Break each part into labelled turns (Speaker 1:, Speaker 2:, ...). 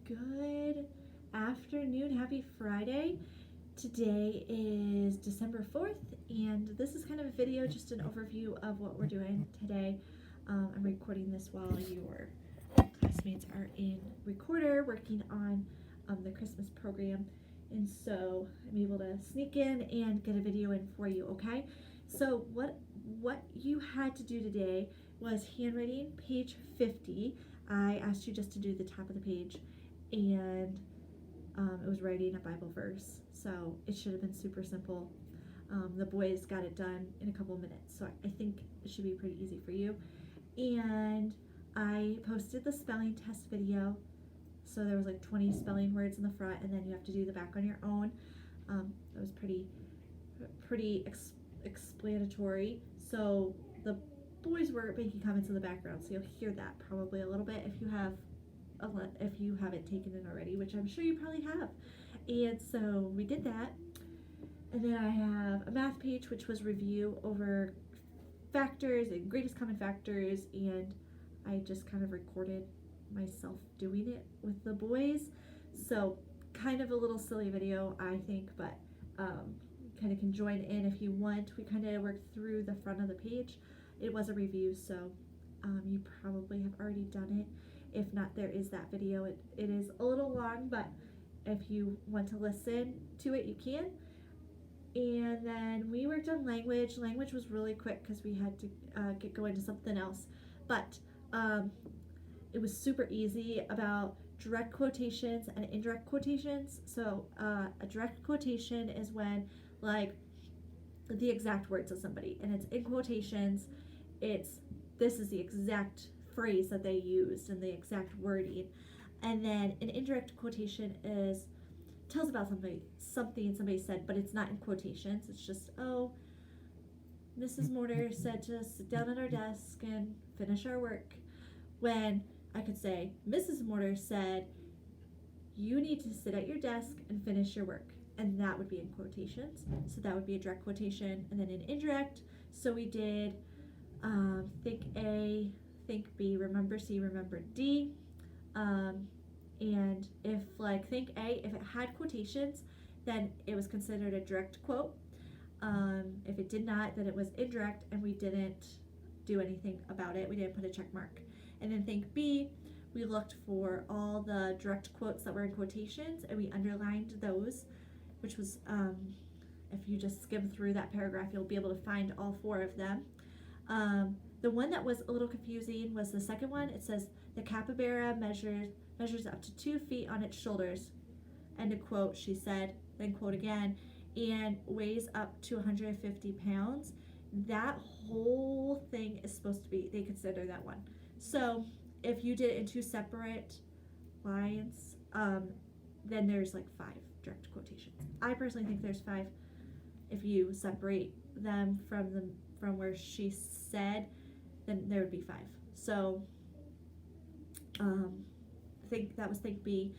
Speaker 1: Good afternoon. Happy Friday. Today is December 4th, and this is kind of a video, just an overview of what we're doing today. I'm recording this while your classmates are in recorder working on the Christmas program, and so I'm able to sneak in and get a video in for you, okay? So what you had to do today was handwriting page 50. I asked you just to do the top of the page, and it was writing a Bible verse, so it should have been super simple. The boys got it done in a couple minutes, so I think it should be pretty easy for you. And I posted the spelling test video, so there was like 20 spelling words in the front, and then you have to do the back on your own. It was pretty explanatory. So the boys were making comments in the background, so you'll hear that probably a little bit if you haven't taken it already, which I'm sure you probably have. And so we did that, and then I have a math page, which was review over factors and greatest common factors, and I just kind of recorded myself doing it with the boys. So kind of a little silly video, I think, but kind of can join in if you want. We kind of worked through the front of the page. It was a review, so you probably have already done it. If not, there is that video. It is a little long, but if you want to listen to it, you can. And then we worked on language. Language was really quick because we had to get going to something else. But it was super easy about direct quotations and indirect quotations. So a direct quotation is when, like, the exact words of somebody, and it's in quotations. This is the exact phrase that they used and the exact wording. And then an indirect quotation tells about something somebody said, but it's not in quotations. It's just, oh, Mrs. Morter said to sit down at our desk and finish our work. When I could say, Mrs. Morter said, you need to sit at your desk and finish your work. And that would be in quotations. So that would be a direct quotation. And then an indirect. So we did think A, think B, remember C, remember D. And if, like, think A, if it had quotations, then it was considered a direct quote. If it did not, then it was indirect, and we didn't do anything about it. We didn't put a check mark. And then think B, we looked for all the direct quotes that were in quotations, and we underlined those, which was, if you just skim through that paragraph, you'll be able to find all 4 of them. The one that was a little confusing was the second one. It says, the capybara measures up to 2 feet on its shoulders. End of quote, she said, then quote again, and weighs up to 150 pounds. That whole thing is supposed to be, they consider that one. So if you did it in 2 separate lines, then there's like 5 direct quotations. I personally think there's 5. If you separate them from where she said, then there would be 5. So I think that was think B.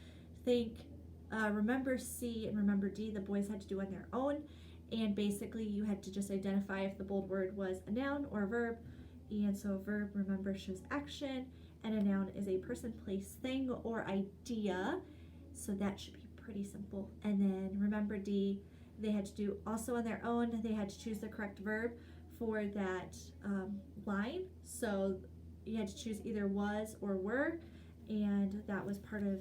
Speaker 1: Remember C and remember D, the boys had to do on their own, and basically you had to just identify if the bold word was a noun or a verb. And so a verb, remember, shows action, and a noun is a person, place, thing, or idea. So that should be pretty simple. And then remember D, they had to do also on their own. They had to choose the correct verb for that line. So you had to choose either was or were, and that was part of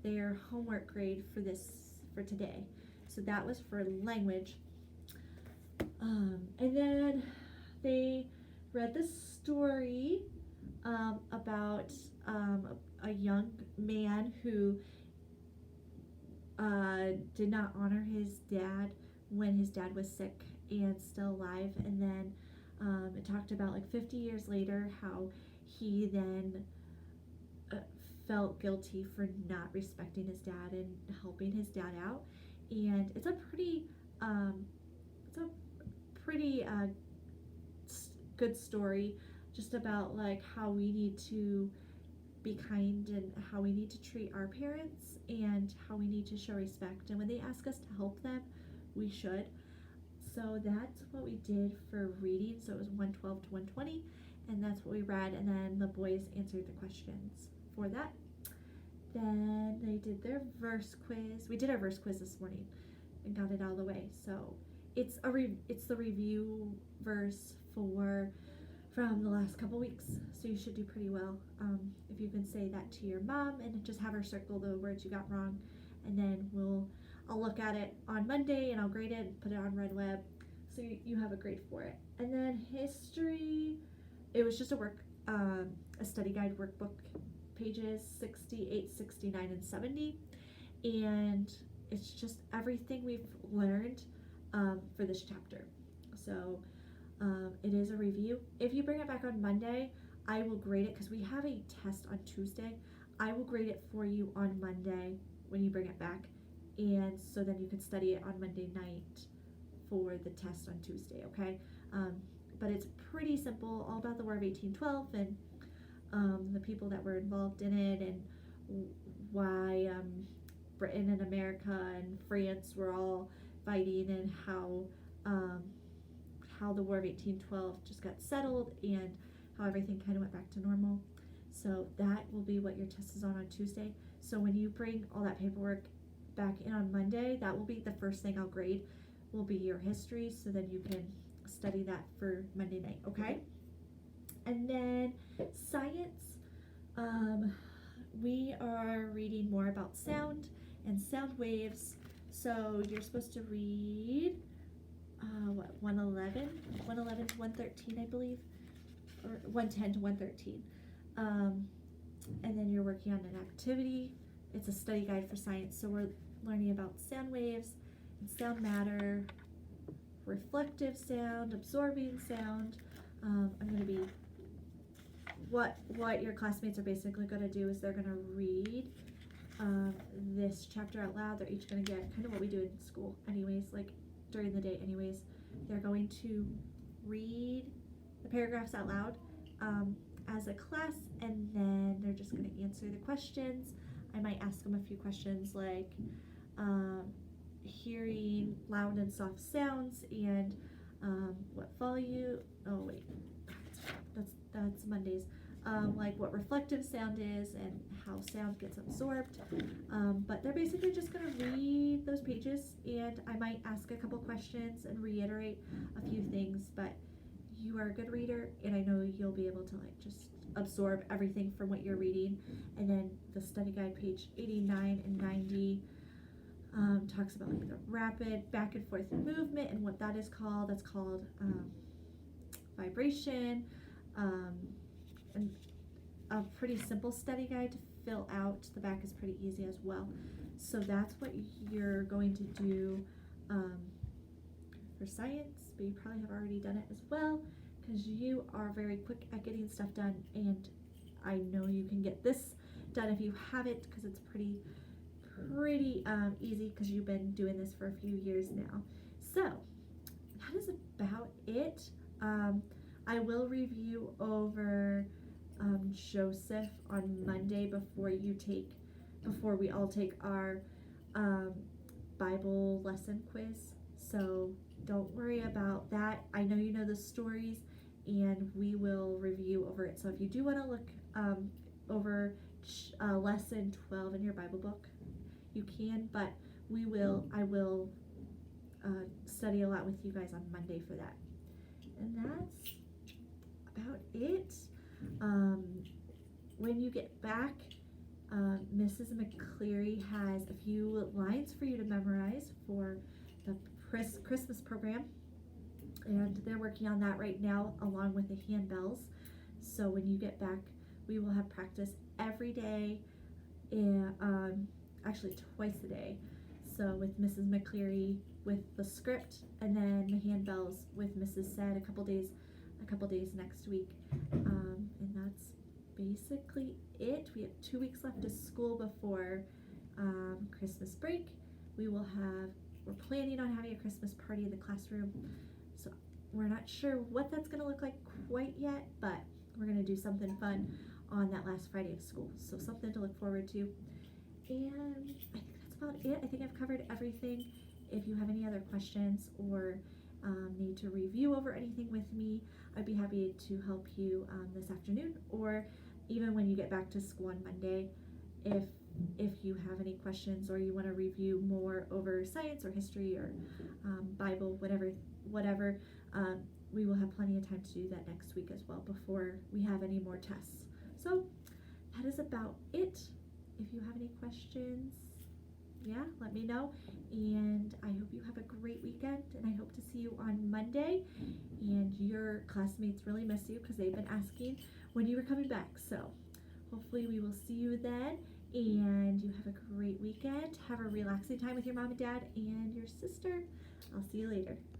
Speaker 1: their homework grade for today. So that was for language. And then they read the story about a young man who did not honor his dad when his dad was sick and still alive. And then it talked about, like, 50 years later, how he then felt guilty for not respecting his dad and helping his dad out. And it's a pretty good story, just about, like, how we need to be kind and how we need to treat our parents and how we need to show respect. And when they ask us to help them, we should. So that's what we did for reading. So it was 112 to 120, and that's what we read. And then the boys answered the questions for that. then they did their verse quiz. We did our verse quiz this morning and got it out of the way. So it's the review verse from the last couple weeks. So you should do pretty well. If you can say that to your mom and just have her circle the words you got wrong, and then I'll look at it on Monday and I'll grade it and put it on RedWeb, so you have a grade for it. And then history, it was just a study guide workbook, pages 68, 69, and 70, and it's just everything we've learned for this chapter. So it is a review. If you bring it back on Monday, I will grade it because we have a test on Tuesday. I will grade it for you on Monday when you bring it back, and so then you can study it on Monday night for the test on Tuesday, okay? But it's pretty simple, all about the War of 1812 and the people that were involved in it, and why Britain and America and France were all fighting, and how the War of 1812 just got settled, and how everything kind of went back to normal. So that will be what your test is on Tuesday. So when you bring all that paperwork back in on Monday, that will be the first thing I'll grade, will be your history, so then you can study that for Monday night, okay? And then science, we are reading more about sound and sound waves. So you're supposed to read 111 to 113, I believe, or 110 to 113. And then you're working on an activity. It's a study guide for science, so we're learning about sound waves and sound matter, reflective sound, absorbing sound. I'm going to be, what your classmates are basically going to do is they're going to read this chapter out loud. They're each going to get kind of what we do in school anyways, like during the day anyways. They're going to read the paragraphs out loud as a class, and then they're just going to answer the questions. I might ask them a few questions like hearing loud and soft sounds, and what volume, oh wait, that's Mondays, like what reflective sound is and how sound gets absorbed. But they're basically just going to read those pages, and I might ask a couple questions and reiterate a few things, but you are a good reader, and I know you'll be able to like just absorb everything from what you're reading. And then the study guide, page 89 and 90, talks about like the rapid back and forth movement and what that is called. That's called vibration, and a pretty simple study guide to fill out. The back is pretty easy as well. So that's what you're going to do for science, but you probably have already done it as well, because you are very quick at getting stuff done, and I know you can get this done if you haven't, because it's pretty easy, because you've been doing this for a few years now. So that is about it. I will review over Joseph on Monday before we all take our Bible lesson quiz. So don't worry about that. I know you know the stories, and we will review over it. So if you do want to look over lesson 12 in your Bible book, you can, but I will study a lot with you guys on Monday for that. And that's about it. When you get back, Mrs. McCleary has a few lines for you to memorize for the Christmas program, and they're working on that right now along with the handbells. So when you get back, we will have practice every day, actually twice a day. So with Mrs. McCleary with the script, and then the handbells with Mrs. Said a couple days next week. And that's basically it. We have 2 weeks left of school before Christmas break. We're planning on having a Christmas party in the classroom. So we're not sure what that's going to look like quite yet, but we're going to do something fun on that last Friday of school. So something to look forward to. And I think that's about it. I think I've covered everything. If you have any other questions or need to review over anything with me, I'd be happy to help you this afternoon, or even when you get back to school on Monday. If if you have any questions or you want to review more over science or history or Bible, whatever, we will have plenty of time to do that next week as well before we have any more tests. So that is about it. If you have any questions, yeah, let me know. And I hope you have a great weekend, and I hope to see you on Monday. And your classmates really miss you because they've been asking when you were coming back. So hopefully we will see you then. And you have a great weekend. Have a relaxing time with your mom and dad and your sister. I'll see you later.